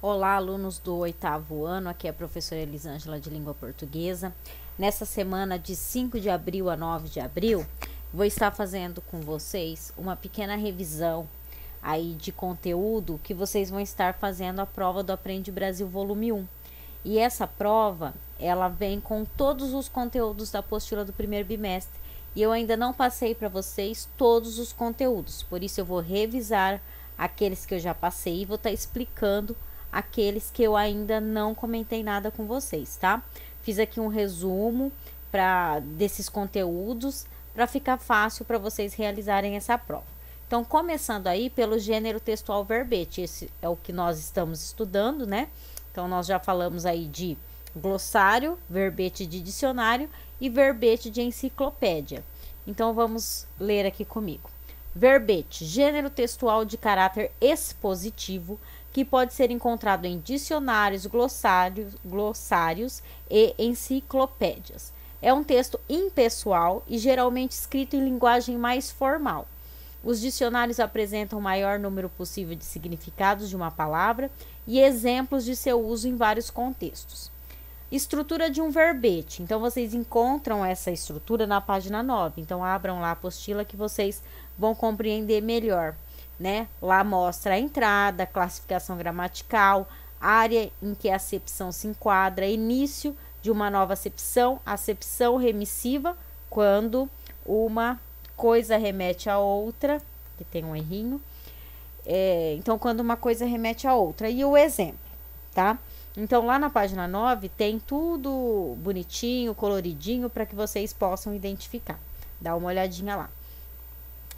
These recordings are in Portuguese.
Olá, alunos do 8º ano, aqui é a professora Elisângela de Língua Portuguesa. Nessa semana de 5 de abril a 9 de abril, vou estar fazendo com vocês uma pequena revisão aí de conteúdo que vocês vão estar fazendo a prova do Aprende Brasil Volume 1. E essa prova, ela vem com todos os conteúdos da apostila do primeiro bimestre. E eu ainda não passei para vocês todos os conteúdos, por isso eu vou revisar aqueles que eu já passei e vou estar explicando aqueles que eu ainda não comentei nada com vocês, tá? Fiz aqui um resumo desses conteúdos para ficar fácil para vocês realizarem essa prova. Então, começando aí pelo gênero textual verbete, esse é o que nós estamos estudando, né? Então, nós já falamos aí de glossário, verbete de dicionário e verbete de enciclopédia. Então, vamos ler aqui comigo. Verbete, gênero textual de caráter expositivo, que pode ser encontrado em dicionários, glossários e enciclopédias. É um texto impessoal e geralmente escrito em linguagem mais formal. Os dicionários apresentam o maior número possível de significados de uma palavra e exemplos de seu uso em vários contextos. Estrutura de um verbete. Então, vocês encontram essa estrutura na página 9. Então, abram lá a apostila que vocês vão compreender melhor, né? Lá mostra a entrada, classificação gramatical, área em que a acepção se enquadra, início de uma nova acepção, acepção remissiva, quando uma coisa remete a outra, que tem um errinho. Então, quando uma coisa remete a outra. E o exemplo, tá? Então, lá na página 9 tem tudo bonitinho, coloridinho, para que vocês possam identificar. Dá uma olhadinha lá.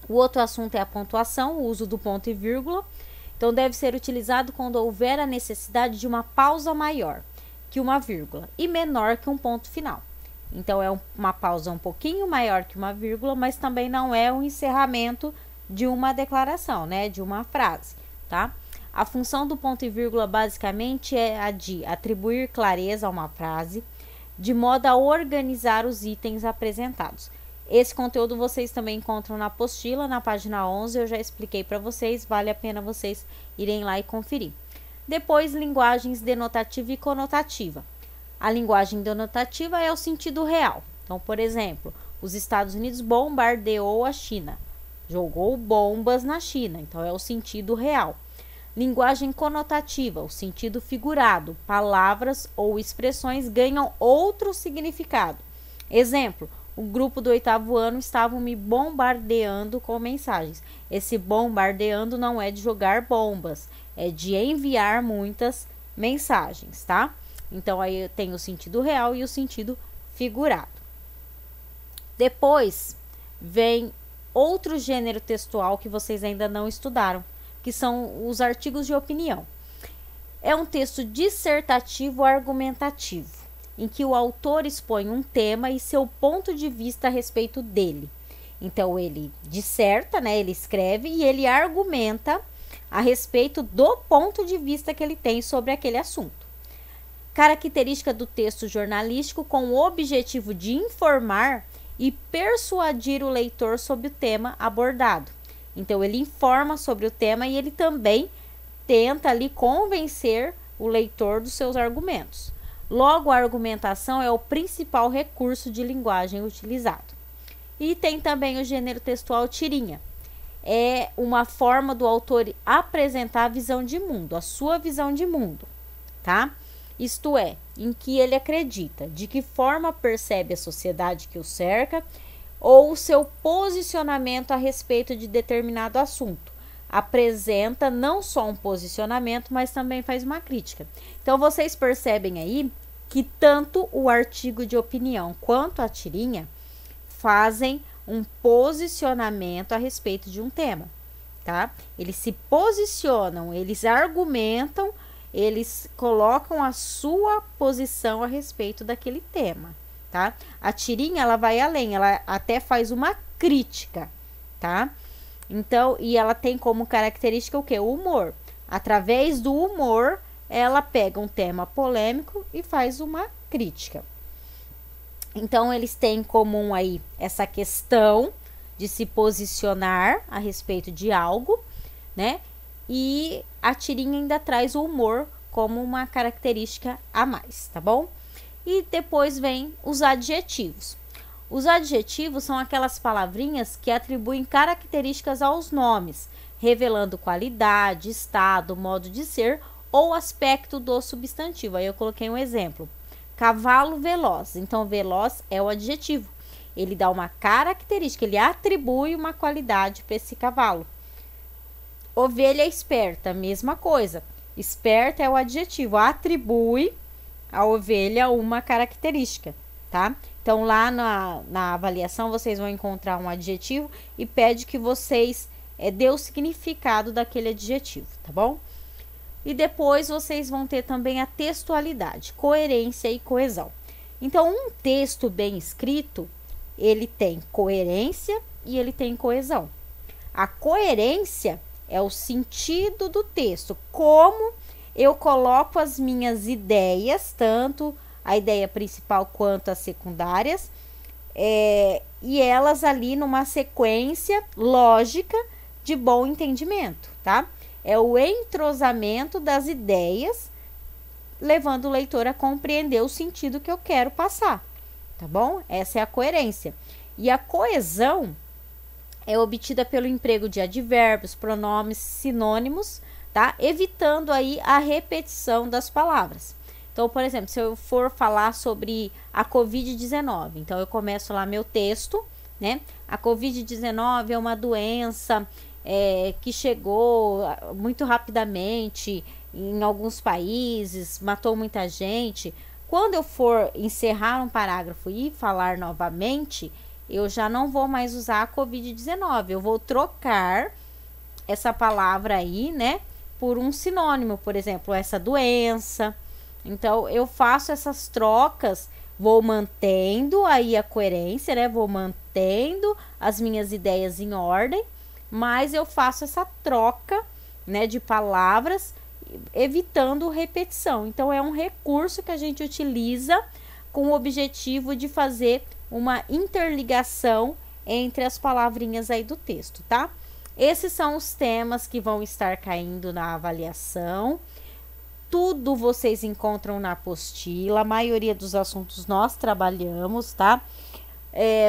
O outro assunto é a pontuação, o uso do ponto e vírgula. Então, deve ser utilizado quando houver a necessidade de uma pausa maior que uma vírgula e menor que um ponto final. Então, é uma pausa um pouquinho maior que uma vírgula, mas também não é um encerramento de uma declaração, né? De uma frase, tá? A função do ponto e vírgula basicamente é a de atribuir clareza a uma frase, de modo a organizar os itens apresentados. Esse conteúdo vocês também encontram na apostila, na página 11, eu já expliquei para vocês, vale a pena vocês irem lá e conferir. Depois, linguagens denotativa e conotativa. A linguagem denotativa é o sentido real. Então, por exemplo, os Estados Unidos bombardeou a China, jogou bombas na China, então é o sentido real. Linguagem conotativa, o sentido figurado, palavras ou expressões ganham outro significado. Exemplo, o grupo do 8º ano estavam me bombardeando com mensagens. Esse bombardeando não é de jogar bombas, é de enviar muitas mensagens, tá? Então, aí tem o sentido real e o sentido figurado. Depois, vem outro gênero textual que vocês ainda não estudaram, que são os artigos de opinião. É um texto dissertativo argumentativo, em que o autor expõe um tema e seu ponto de vista a respeito dele. Então, ele disserta, né? Ele escreve e ele argumenta a respeito do ponto de vista que ele tem sobre aquele assunto. Característica do texto jornalístico com o objetivo de informar e persuadir o leitor sobre o tema abordado. Então, ele informa sobre o tema e ele também tenta ali convencer o leitor dos seus argumentos. Logo, a argumentação é o principal recurso de linguagem utilizado. E tem também o gênero textual tirinha. É uma forma do autor apresentar a visão de mundo, a sua visão de mundo, tá? Isto é, em que ele acredita, de que forma percebe a sociedade que o cerca, ou o seu posicionamento a respeito de determinado assunto. Apresenta não só um posicionamento, mas também faz uma crítica. Então, vocês percebem aí que tanto o artigo de opinião quanto a tirinha fazem um posicionamento a respeito de um tema, tá? Eles se posicionam, eles argumentam, eles colocam a sua posição a respeito daquele tema, tá? A tirinha, ela vai além, ela até faz uma crítica, tá? Então, e ela tem como característica o quê? O humor. Através do humor, ela pega um tema polêmico e faz uma crítica. Então, eles têm em comum aí essa questão de se posicionar a respeito de algo, né? E a tirinha ainda traz o humor como uma característica a mais, tá bom? E depois vem os adjetivos. Os adjetivos são aquelas palavrinhas que atribuem características aos nomes, revelando qualidade, estado, modo de ser ou aspecto do substantivo. Aí eu coloquei um exemplo. Cavalo veloz. Então, veloz é o adjetivo. Ele dá uma característica, ele atribui uma qualidade para esse cavalo. Ovelha esperta, mesma coisa. Esperta é o adjetivo, atribui à ovelha uma característica, tá? Então, lá na avaliação, vocês vão encontrar um adjetivo e pede que vocês dê o significado daquele adjetivo, tá bom? E depois vocês vão ter também a textualidade, coerência e coesão. Então, um texto bem escrito, ele tem coerência e ele tem coesão. A coerência é o sentido do texto, como eu coloco as minhas ideias, tanto a ideia principal quanto as secundárias, e elas ali numa sequência lógica de bom entendimento, tá? É o entrosamento das ideias, levando o leitor a compreender o sentido que eu quero passar, tá bom? Essa é a coerência. E a coesão é obtida pelo emprego de advérbios, pronomes, sinônimos, tá? Evitando aí a repetição das palavras. Então, por exemplo, se eu for falar sobre a Covid-19, então eu começo lá meu texto, né? A Covid-19 é uma doença que chegou muito rapidamente em alguns países, matou muita gente. Quando eu for encerrar um parágrafo e falar novamente, eu já não vou mais usar a Covid-19, eu vou trocar essa palavra aí, né, por um sinônimo, por exemplo, essa doença. Então, eu faço essas trocas, vou mantendo aí a coerência, né, vou mantendo as minhas ideias em ordem, mas eu faço essa troca, né, de palavras, evitando repetição. Então, é um recurso que a gente utiliza com o objetivo de fazer uma interligação entre as palavrinhas aí do texto, tá? Esses são os temas que vão estar caindo na avaliação. Tudo vocês encontram na apostila, a maioria dos assuntos nós trabalhamos, tá?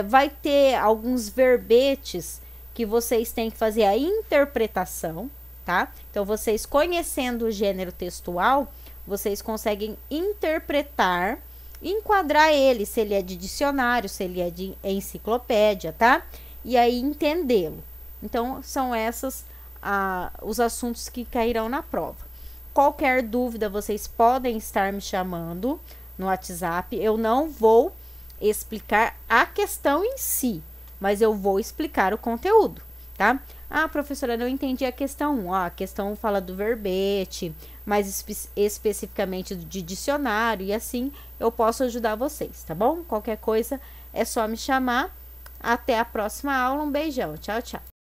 Vai ter alguns verbetes que vocês têm que fazer a interpretação, tá? Então, vocês conhecendo o gênero textual, vocês conseguem interpretar, enquadrar ele, se ele é de dicionário, se ele é de enciclopédia, tá? E aí entendê-lo. Então, são esses os assuntos que cairão na prova. Qualquer dúvida, vocês podem estar me chamando no WhatsApp. Eu não vou explicar a questão em si, mas eu vou explicar o conteúdo, tá? Ah, professora, não entendi a questão 1. A questão 1 fala do verbete, mais especificamente de dicionário, e assim eu posso ajudar vocês, tá bom? Qualquer coisa é só me chamar. Até a próxima aula. Um beijão. Tchau, tchau.